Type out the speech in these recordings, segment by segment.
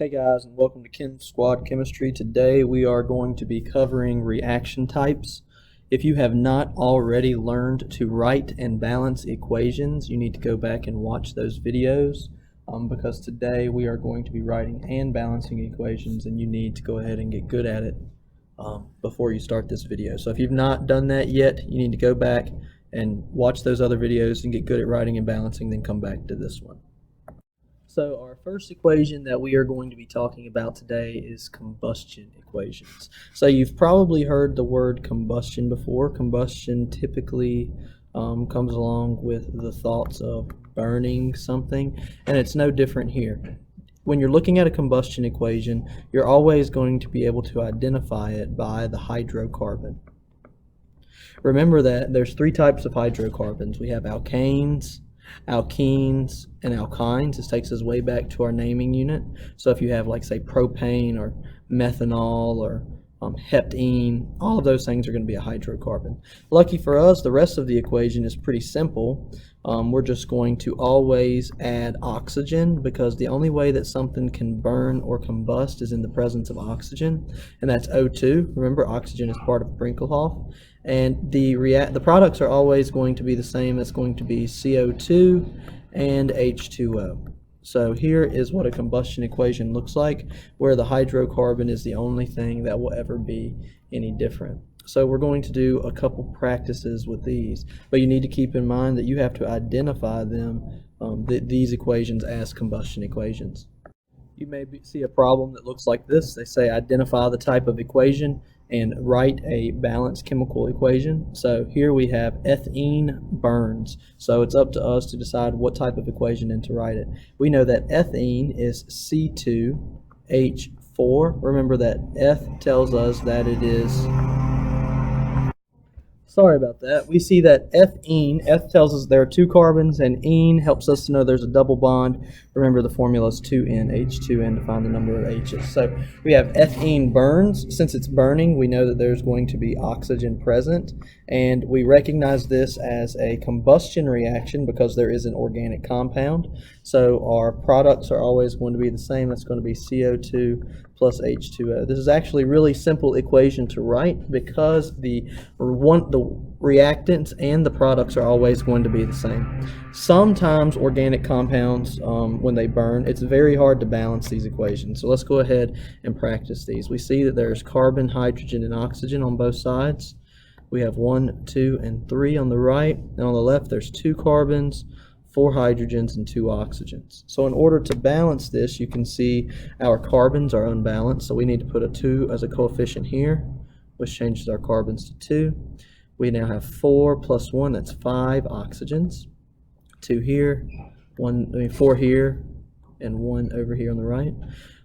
Hey guys, and welcome to Chem Squad Chemistry. Today we are going to be covering reaction types. If you have not already learned to write and balance equations, you need to go back and watch those videos because today we are going to be writing and balancing equations, and you need to go ahead and get good at it before you start this video. So if you've not done that yet, you need to go back and watch those other videos and get good at writing and balancing, then come back to this one. So our first equation that we are going to be talking about today is combustion equations. So you've probably heard the word combustion before. Combustion typically comes along with the thoughts of burning something, and it's no different here. When you're looking at a combustion equation, you're always going to be able to identify it by the hydrocarbon. Remember that there's three types of hydrocarbons. We have alkanes, alkenes, and alkynes. This takes us way back to our naming unit. So if you have, like, say, propane or methanol or heptene, all of those things are going to be a hydrocarbon. Lucky for us, the rest of the equation is pretty simple. We're just going to always add oxygen, because the only way that something can burn or combust is in the presence of oxygen, and that's O2. Remember, oxygen is part of Brinkelhoff. And the products are always going to be the same. It's going to be CO2 and H2O. So here is what a combustion equation looks like, where the hydrocarbon is the only thing that will ever be any different. So we're going to do a couple practices with these, but you need to keep in mind that you have to identify them, these equations, as combustion equations. You may see a problem that looks like this. They say identify the type of equation and write a balanced chemical equation. So here we have ethene burns. So it's up to us to decide what type of equation and to write it. We know that ethene is C2H4. Remember that Eth tells us that it is... Sorry about that. We see that ethene, Eth tells us there are two carbons, and ene helps us to know there's a double bond. Remember, the formula is 2N, H2N, to find the number of H's. So we have ethene burns. Since it's burning, we know that there's going to be oxygen present, and we recognize this as a combustion reaction because there is an organic compound. So our products are always going to be the same. That's going to be CO2 plus H2O. This is actually a really simple equation to write because the reactants and the products are always going to be the same. Sometimes organic compounds, when they burn, it's very hard to balance these equations. So let's go ahead and practice these. We see that there's carbon, hydrogen, and oxygen on both sides. We have 1, 2, and 3 on the right, and on the left there's 2 carbons, 4 hydrogens, and 2 oxygens. So in order to balance this, you can see our carbons are unbalanced, so we need to put a 2 as a coefficient here, which changes our carbons to 2. We now have 4 plus 1, that's 5 oxygens. 2 here, 4 here, and 1 over here on the right.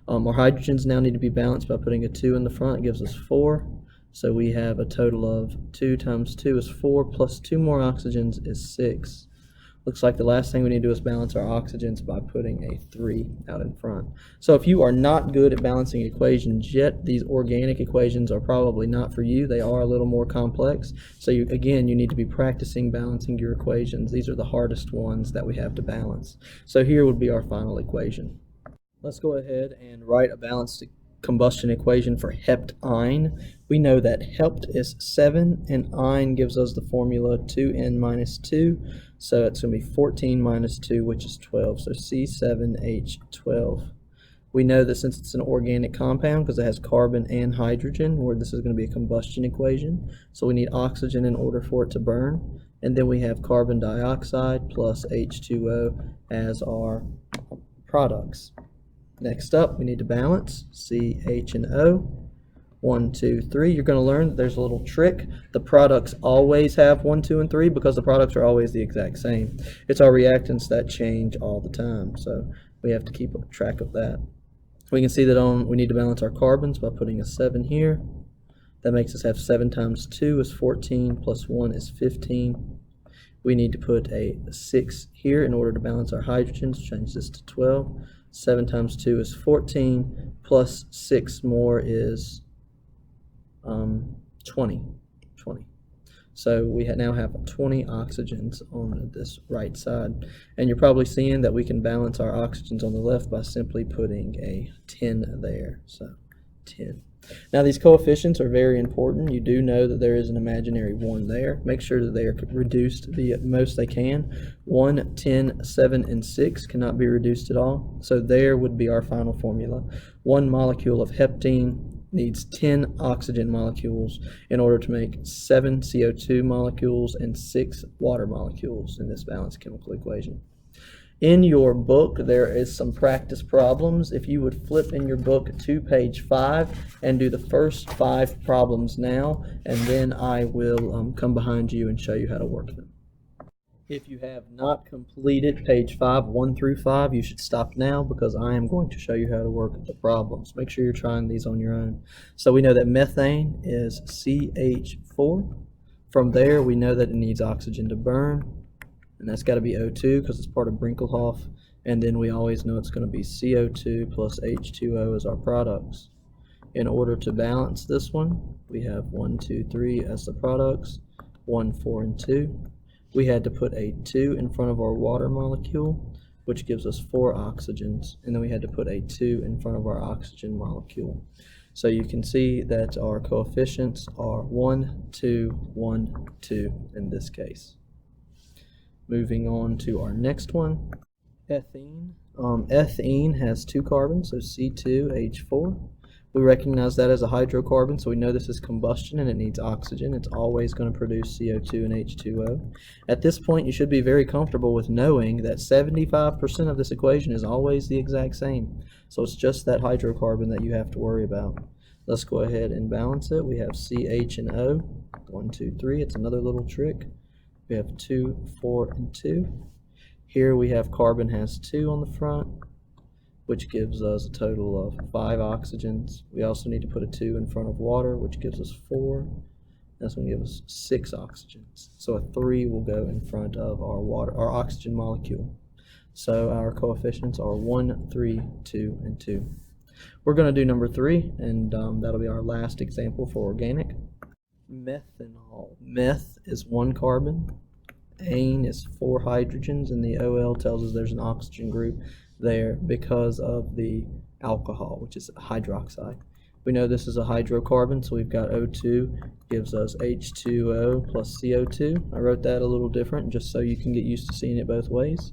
Our hydrogens now need to be balanced by putting a 2 in the front. It gives us 4. So we have a total of 2 times 2 is 4, plus 2 more oxygens is 6. Looks like the last thing we need to do is balance our oxygens by putting a 3 out in front. So if you are not good at balancing equations yet, these organic equations are probably not for you. They are a little more complex. So again, you need to be practicing balancing your equations. These are the hardest ones that we have to balance. So here would be our final equation. Let's go ahead and write a balanced combustion equation for heptine. We know that hept is 7, and ine gives us the formula 2n minus 2. So it's going to be 14 minus 2, which is 12. So C7H12. We know that since it's an organic compound, because it has carbon and hydrogen, where this is going to be a combustion equation, so we need oxygen in order for it to burn. And then we have carbon dioxide plus H2O as our products. Next up, we need to balance C, H, and O. 1, 2, 3. You're going to learn that there's a little trick. The products always have 1, 2, and 3 because the products are always the exact same. It's our reactants that change all the time, so we have to keep track of that. We can see that we need to balance our carbons by putting a 7 here. That makes us have 7 times 2 is 14, plus 1 is 15. We need to put a 6 here in order to balance our hydrogens. Change this to 12. 7 times 2 is 14, plus 6 more is 20. So we now have 20 oxygens on this right side. And you're probably seeing that we can balance our oxygens on the left by simply putting a 10 there. So 10. Now these coefficients are very important. You do know that there is an imaginary 1 there. Make sure that they are reduced the most they can. 1, 10, 7, and 6 cannot be reduced at all. So there would be our final formula. 1 molecule of heptene needs 10 oxygen molecules in order to make 7 CO2 molecules and 6 water molecules in this balanced chemical equation. In your book, there is some practice problems. If you would flip in your book to page 5 and do the first 5 problems now, and then I will come behind you and show you how to work them. If you have not completed page 5, 1 through 5, you should stop now because I am going to show you how to work the problems. Make sure you're trying these on your own. So we know that methane is CH4. From there, we know that it needs oxygen to burn. And that's got to be O2 because it's part of Brinkelhoff. And then we always know it's going to be CO2 plus H2O as our products. In order to balance this one, we have 1, 2, 3 as the products, 1, 4, and 2. We had to put a 2 in front of our water molecule, which gives us 4 oxygens. And then we had to put a 2 in front of our oxygen molecule. So you can see that our coefficients are 1, 2, 1, 2 in this case. Moving on to our next one, ethene. Ethene has 2 carbons, so C2H4. We recognize that as a hydrocarbon, so we know this is combustion and it needs oxygen. It's always going to produce CO2 and H2O. At this point, you should be very comfortable with knowing that 75% of this equation is always the exact same. So it's just that hydrocarbon that you have to worry about. Let's go ahead and balance it. We have CH and O, 1, 2, 3. It's another little trick. We have 2, 4, and 2. Here we have carbon has 2 on the front, which gives us a total of 5 oxygens. We also need to put a 2 in front of water, which gives us 4. That's going to give us 6 oxygens. So a 3 will go in front of our oxygen molecule. So our coefficients are 1, 3, 2, and 2. We're going to do number 3, and that'll be our last example for organic. Methanol. Meth is 1 carbon. Ane is 4 hydrogens, and the OL tells us there's an oxygen group there because of the alcohol, which is hydroxide. We know this is a hydrocarbon, so we've got O2 gives us H2O plus CO2. I wrote that a little different just so you can get used to seeing it both ways.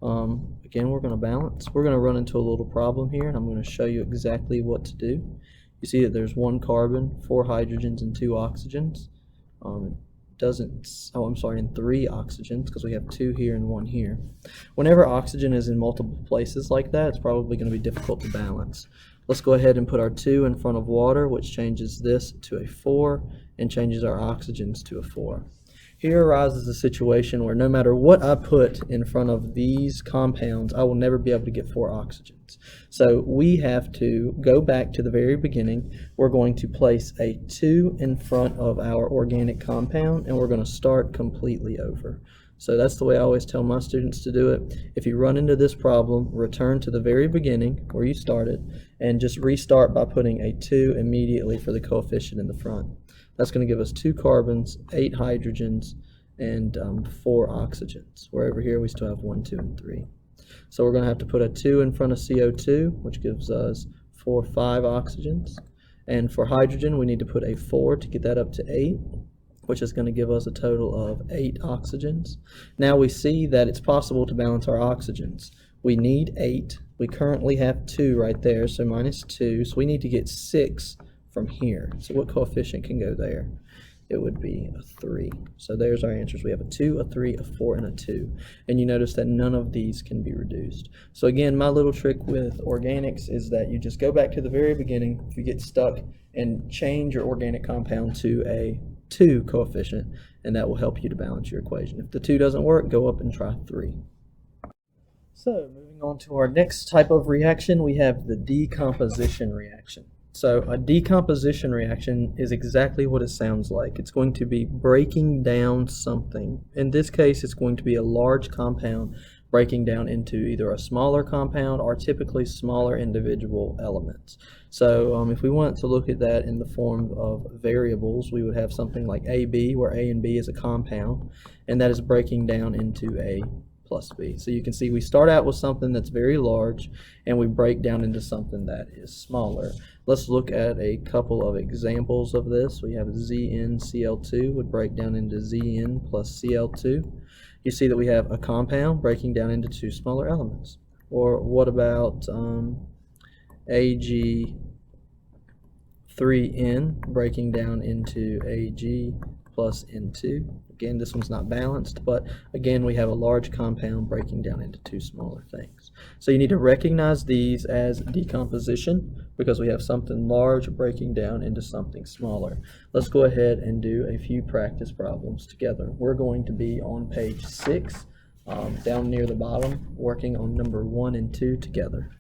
Again, we're going to balance. We're going to run into a little problem here, and I'm going to show you exactly what to do. You see that there's 1 carbon, 4 hydrogens, and 2 oxygens. And 3 oxygens because we have 2 here and 1 here. Whenever oxygen is in multiple places like that, it's probably going to be difficult to balance. Let's go ahead and put our 2 in front of water, which changes this to a 4 and changes our oxygens to a 4. Here arises a situation where no matter what I put in front of these compounds, I will never be able to get 4 oxygens. So we have to go back to the very beginning. We're going to place a 2 in front of our organic compound, and we're going to start completely over. So that's the way I always tell my students to do it. If you run into this problem, return to the very beginning where you started, and just restart by putting a 2 immediately for the coefficient in the front. That's going to give us 2 carbons, 8 hydrogens, and 4 oxygens. Where over here we still have 1, 2, and 3. So we're going to have to put a 2 in front of CO2, which gives us 4, 5 oxygens. And for hydrogen, we need to put a 4 to get that up to 8, which is going to give us a total of 8 oxygens. Now we see that it's possible to balance our oxygens. We need 8. We currently have 2 right there, so minus 2. So we need to get 6 from here. So what coefficient can go there? It would be a 3. So there's our answers. We have a 2, a 3, a 4, and a 2. And you notice that none of these can be reduced. So again, my little trick with organics is that you just go back to the very beginning if you get stuck and change your organic compound to a 2 coefficient, and that will help you to balance your equation. If the 2 doesn't work, go up and try 3. So moving on to our next type of reaction, we have the decomposition reaction. So a decomposition reaction is exactly what it sounds like. It's going to be breaking down something. In this case, it's going to be a large compound breaking down into either a smaller compound or typically smaller individual elements. So if we want to look at that in the form of variables, we would have something like AB, where A and B is a compound, and that is breaking down into A plus B. So you can see we start out with something that's very large, and we break down into something that is smaller. Let's look at a couple of examples of this. We have ZnCl2 would break down into Zn plus Cl2. You see that we have a compound breaking down into two smaller elements. Or what about Ag3N breaking down into Ag plus N2. Again, this one's not balanced, but again, we have a large compound breaking down into two smaller things. So you need to recognize these as decomposition because we have something large breaking down into something smaller. Let's go ahead and do a few practice problems together. We're going to be on page 6, down near the bottom, working on number 1 and 2 together.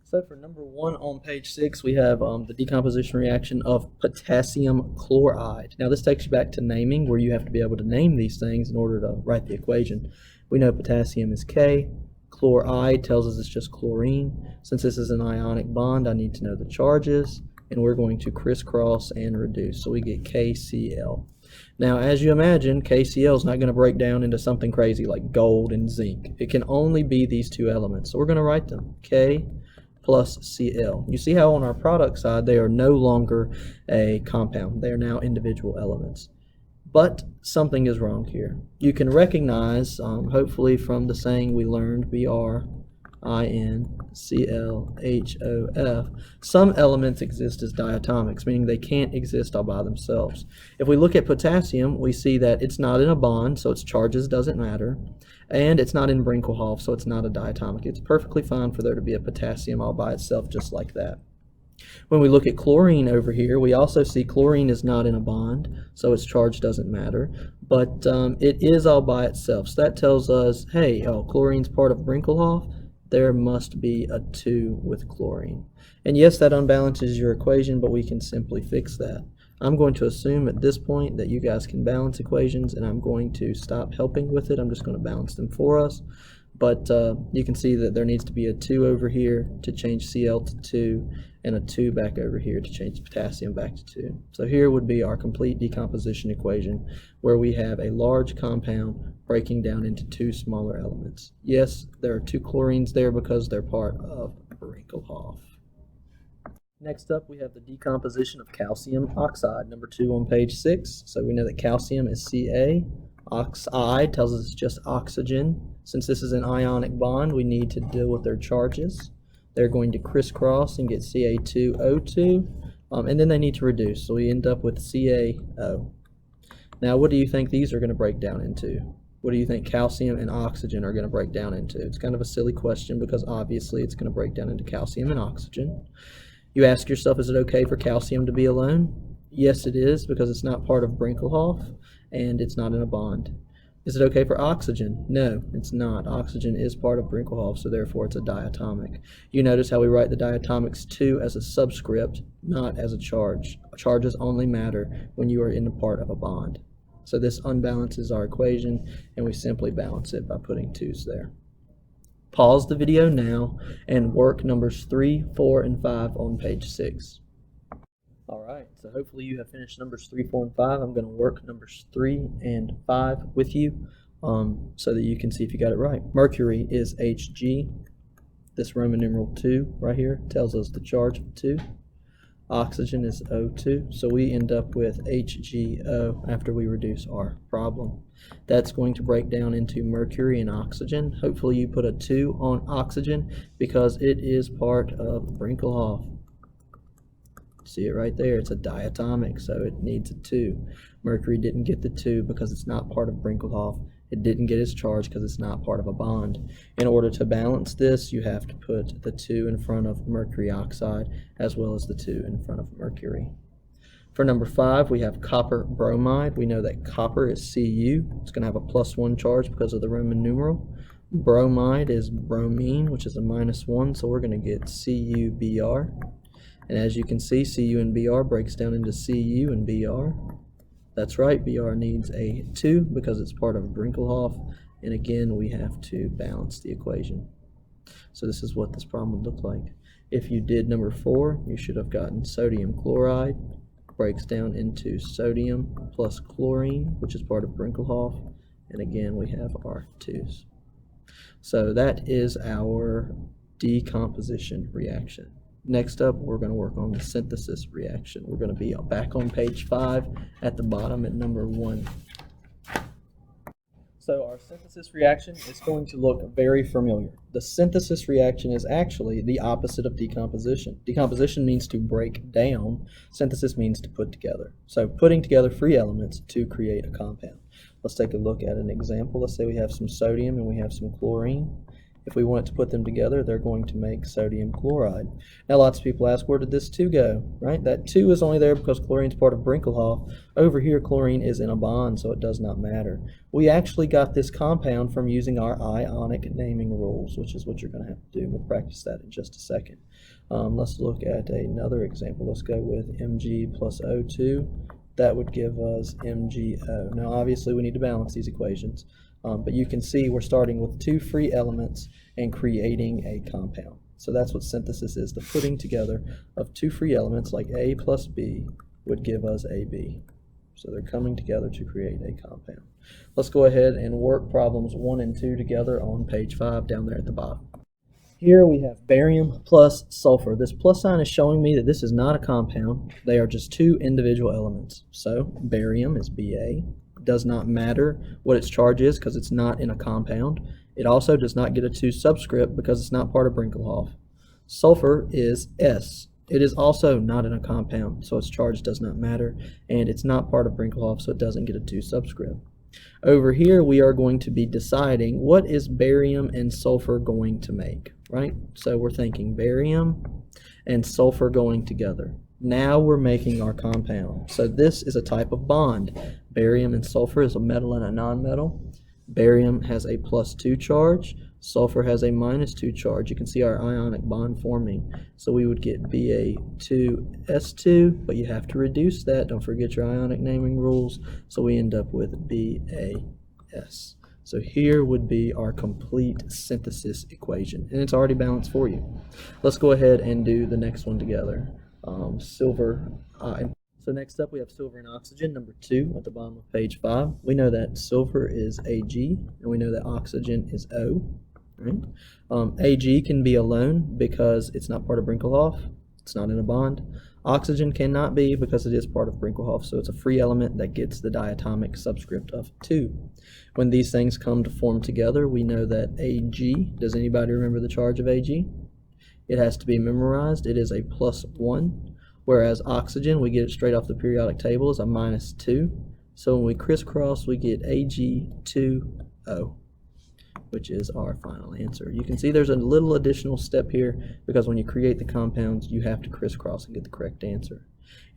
So for number 1 on page 6, we have the decomposition reaction of potassium chloride. Now this takes you back to naming, where you have to be able to name these things in order to write the equation. We know potassium is K, chloride tells us it's just chlorine. Since this is an ionic bond, I need to know the charges, and we're going to crisscross and reduce. So we get KCl. Now, as you imagine, KCl is not going to break down into something crazy like gold and zinc. It can only be these two elements. So we're going to write them, K plus Cl. You see how on our product side they are no longer a compound. They are now individual elements. But something is wrong here. You can recognize, hopefully from the saying we learned, BRINCLHOF, some elements exist as diatomics, meaning they can't exist all by themselves. If we look at potassium, we see that it's not in a bond, so its charges doesn't matter. And it's not in Brinkelhoff, so it's not a diatomic. It's perfectly fine for there to be a potassium all by itself just like that. When we look at chlorine over here, we also see chlorine is not in a bond, so its charge doesn't matter. But it is all by itself. So that tells us, hey, chlorine's part of Brinkelhoff. There must be a 2 with chlorine. And yes, that unbalances your equation, but we can simply fix that. I'm going to assume at this point that you guys can balance equations, and I'm going to stop helping with it. I'm just going to balance them for us. But you can see that there needs to be a 2 over here to change Cl to 2, and a 2 back over here to change potassium back to 2. So here would be our complete decomposition equation, where we have a large compound breaking down into two smaller elements. Yes, there are 2 chlorines there because they're part of Brinkelhoff. Next up, we have the decomposition of calcium oxide, number 2 on page 6. So we know that calcium is Ca. Oxide tells us it's just oxygen. Since this is an ionic bond, we need to deal with their charges. They're going to crisscross and get Ca2O2, and then they need to reduce. So we end up with CaO. Now, what do you think these are going to break down into? What do you think calcium and oxygen are going to break down into? It's kind of a silly question because obviously it's going to break down into calcium and oxygen. You ask yourself, is it okay for calcium to be alone? Yes, it is, because it's not part of Brinkelhoff and it's not in a bond. Is it okay for oxygen? No, it's not. Oxygen is part of Brinkelhoff, so therefore it's a diatomic. You notice how we write the diatomics 2 as a subscript, not as a charge. Charges only matter when you are in a part of a bond. So this unbalances our equation, and we simply balance it by putting 2's there. Pause the video now and work numbers 3, 4, and 5 on page 6. Alright, so hopefully you have finished numbers 3, 4, and 5. I'm going to work numbers 3 and 5 with you so that you can see if you got it right. Mercury is Hg. This Roman numeral 2 right here tells us the charge of 2. Oxygen is O2, so we end up with HgO after we reduce our problem. That's going to break down into mercury and oxygen. Hopefully you put a 2 on oxygen because it is part of Brinkelhoff. See it right there, it's a diatomic, so it needs a 2. Mercury didn't get the 2 because it's not part of Brinkelhoff. It didn't get its charge because it's not part of a bond. In order to balance this, you have to put the 2 in front of mercury oxide as well as the 2 in front of mercury. For number 5, we have copper bromide. We know that copper is Cu. It's going to have a +1 charge because of the Roman numeral. Bromide is bromine, which is a -1, so we're going to get CuBr. And as you can see, Cu and Br breaks down into Cu and Br. That's right, Br needs a 2 because it's part of Brinkelhoff, and again we have to balance the equation. So this is what this problem would look like. If you did number 4, you should have gotten sodium chloride breaks down into sodium plus chlorine, which is part of Brinkelhoff, and again we have our 2's. So that is our decomposition reaction. Next up, we're going to work on the synthesis reaction. We're going to be back on page 5 at the bottom at number 1. So our synthesis reaction is going to look very familiar. The synthesis reaction is actually the opposite of decomposition. Decomposition means to break down. Synthesis means to put together. So putting together free elements to create a compound. Let's take a look at an example. Let's say we have some sodium and we have some chlorine. If we want to put them together, they're going to make sodium chloride. Now lots of people ask, where did this 2 go, right? That 2 is only there because chlorine is part of Brinkelhoff. Over here, chlorine is in a bond, so it does not matter. We actually got this compound from using our ionic naming rules, which is what you're going to have to do. We'll practice that in just a second. Let's look at another example. Let's go with Mg plus O2. That would give us MgO. Now obviously we need to balance these equations. But you can see we're starting with 2 free elements and creating a compound. So that's what synthesis is, the putting together of 2 free elements like A plus B would give us AB. So they're coming together to create a compound. Let's go ahead and work problems 1 and 2 together on page 5 down there at the bottom. Here we have barium plus sulfur. This plus sign is showing me that this is not a compound. They are just 2 individual elements. So barium is Ba. Does not matter what its charge is because it's not in a compound. It also does not get a 2 subscript because it's not part of Brinkelhoff. Sulfur is S. It is also not in a compound, so its charge does not matter, and it's not part of Brinkelhoff, so it doesn't get a 2 subscript. Over here, we are going to be deciding what is barium and sulfur going to make, right? So we're thinking barium and sulfur going together. Now we're making our compound. So this is a type of bond. Barium and sulfur is a metal and a nonmetal. Barium has a +2 charge. Sulfur has a -2 charge. You can see our ionic bond forming. So we would get Ba2S2, but you have to reduce that. Don't forget your ionic naming rules. So we end up with BaS. So here would be our complete synthesis equation, and it's already balanced for you. Let's go ahead and do the next one together. Silver. So next up we have silver and oxygen, number 2 at the bottom of page 5. We know that silver is Ag, and we know that oxygen is O. Right? Ag can be alone because it's not part of Brinkelhoff. It's not in a bond. Oxygen cannot be because it is part of Brinkelhoff, so it's a free element that gets the diatomic subscript of 2. When these things come to form together, we know that Ag, does anybody remember the charge of Ag? It has to be memorized. It is a +1, whereas oxygen, we get it straight off the periodic table, is a -2. So when we crisscross, we get Ag2O, which is our final answer. You can see there's a little additional step here because when you create the compounds, you have to crisscross and get the correct answer.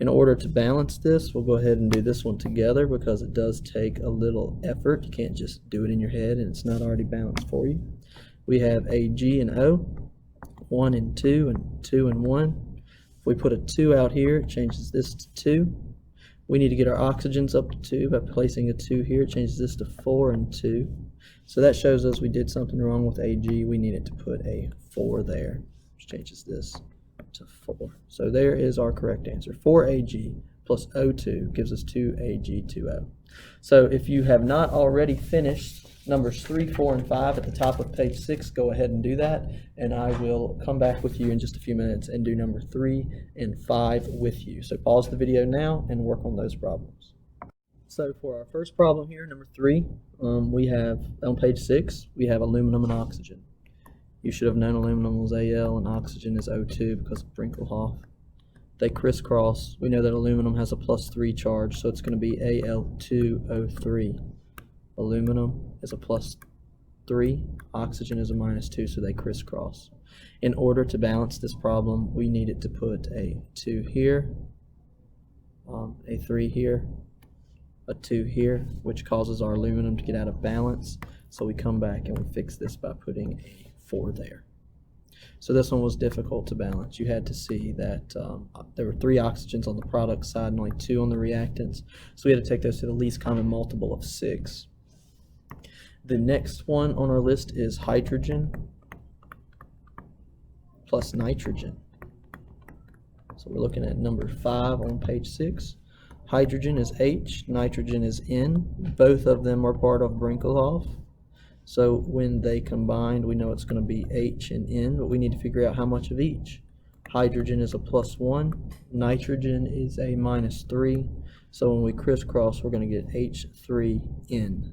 In order to balance this, we'll go ahead and do this one together because it does take a little effort. You can't just do it in your head and it's not already balanced for you. We have Ag and O. 1 and 2 and 2 and 1. If we put a 2 out here, it changes this to 2. We need to get our oxygens up to 2 by placing a 2 here. It changes this to 4 and 2. So that shows us we did something wrong with Ag. We needed to put a 4 there, which changes this to 4. So there is our correct answer. 4Ag plus O2 gives us 2Ag2O. So if you have not already finished numbers 3, 4, and 5 at the top of page 6, go ahead and do that, and I will come back with you in just a few minutes and do number 3 and 5 with you. So pause the video now and work on those problems. So for our first problem here, number 3, we have, on page 6, we have aluminum and oxygen. You should have known aluminum was Al and oxygen is O2 because of Brinkelhoff. They crisscross. We know that aluminum has a +3 charge, so it's going to be Al2O3. Aluminum is a +3, oxygen is a -2, so they crisscross. In order to balance this problem, we needed to put a 2 here, a 3 here, a 2 here, which causes our aluminum to get out of balance. So we come back and we fix this by putting a 4 there. So this one was difficult to balance. You had to see that there were 3 oxygens on the product side and only 2 on the reactants. So we had to take those to the least common multiple of 6. The next one on our list is hydrogen plus nitrogen. So we're looking at number 5 on page 6. Hydrogen is H, nitrogen is N. Both of them are part of Brinkelhoff. So when they combine, we know it's going to be H and N, but we need to figure out how much of each. Hydrogen is a +1, nitrogen is a -3. So when we crisscross, we're going to get H3N.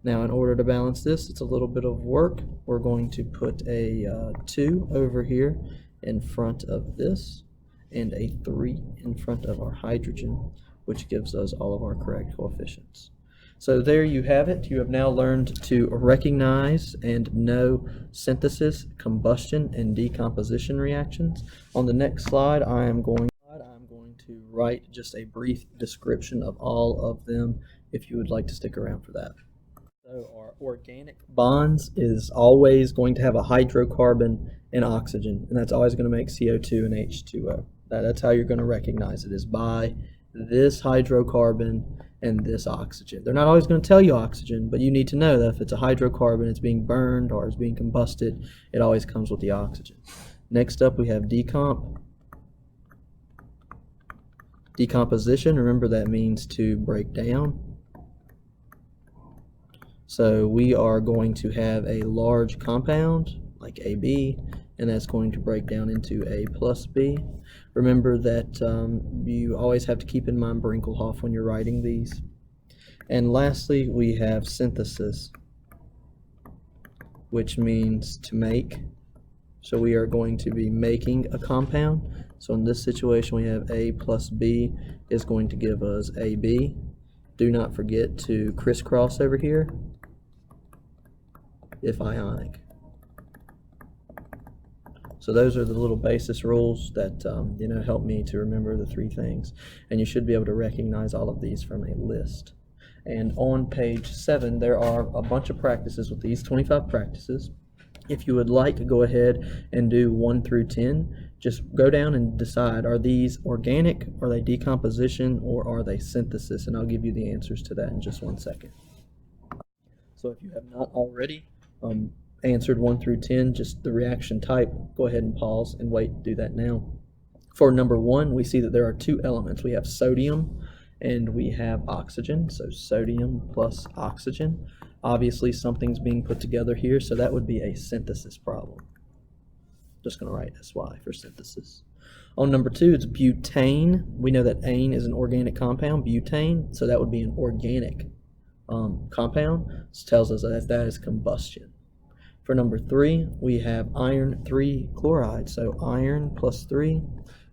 Now, in order to balance this, it's a little bit of work. We're going to put a 2 over here in front of this, and a 3 in front of our hydrogen, which gives us all of our correct coefficients. So there you have it. You have now learned to recognize and know synthesis, combustion, and decomposition reactions. On the next slide, I am going to write just a brief description of all of them if you would like to stick around for that. So our organic bonds is always going to have a hydrocarbon and oxygen, and that's always going to make CO2 and H2O. That's how you're going to recognize it, is by this hydrocarbon and this oxygen. They're not always going to tell you oxygen, but you need to know that if it's a hydrocarbon, it's being burned or is being combusted, it always comes with the oxygen. Next up, we have decomposition. Remember, that means to break down. So we are going to have a large compound like AB, and that's going to break down into A plus B. Remember that you always have to keep in mind Brinkelhoff when you're writing these. And lastly, we have synthesis, which means to make. So we are going to be making a compound. So in this situation, we have A plus B is going to give us AB. Do not forget to crisscross over here if ionic. So those are the little basis rules that help me to remember the 3 things, and you should be able to recognize all of these from a list. And on page 7 there are a bunch of practices with these 25 practices. If you would like to go ahead and do 1 through 10, just go down and decide, are these organic, are they decomposition, or are they synthesis? And I'll give you the answers to that in just 1 second. So if you have not already answered 1 through 10, just the reaction type, go ahead and pause and wait to do that now. For number 1, we see that there are 2 elements. We have sodium and we have oxygen, so sodium plus oxygen. Obviously something's being put together here, so that would be a synthesis problem. Just going to write SY for synthesis. On number 2, it's butane. We know that ane is an organic compound, butane, so that would be an organic compound. This tells us that that is combustion. For number 3, we have iron 3 chloride. So iron plus 3,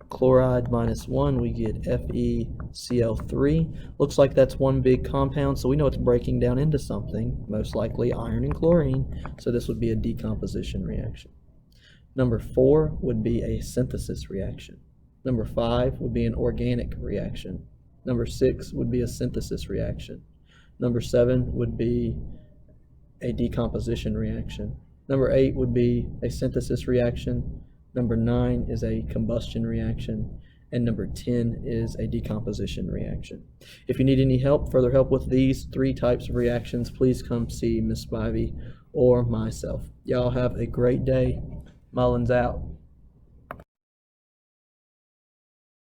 chloride minus 1, we get FeCl3. Looks like that's one big compound, so we know it's breaking down into something, most likely iron and chlorine. So this would be a decomposition reaction. Number 4 would be a synthesis reaction. Number 5 would be an organic reaction. Number 6 would be a synthesis reaction. Number 7 would be a decomposition reaction. Number 8 would be a synthesis reaction. Number 9 is a combustion reaction. And number 10 is a decomposition reaction. If you need any help, further help with these 3 types of reactions, please come see Miss Spivey or myself. Y'all have a great day. Mullins out.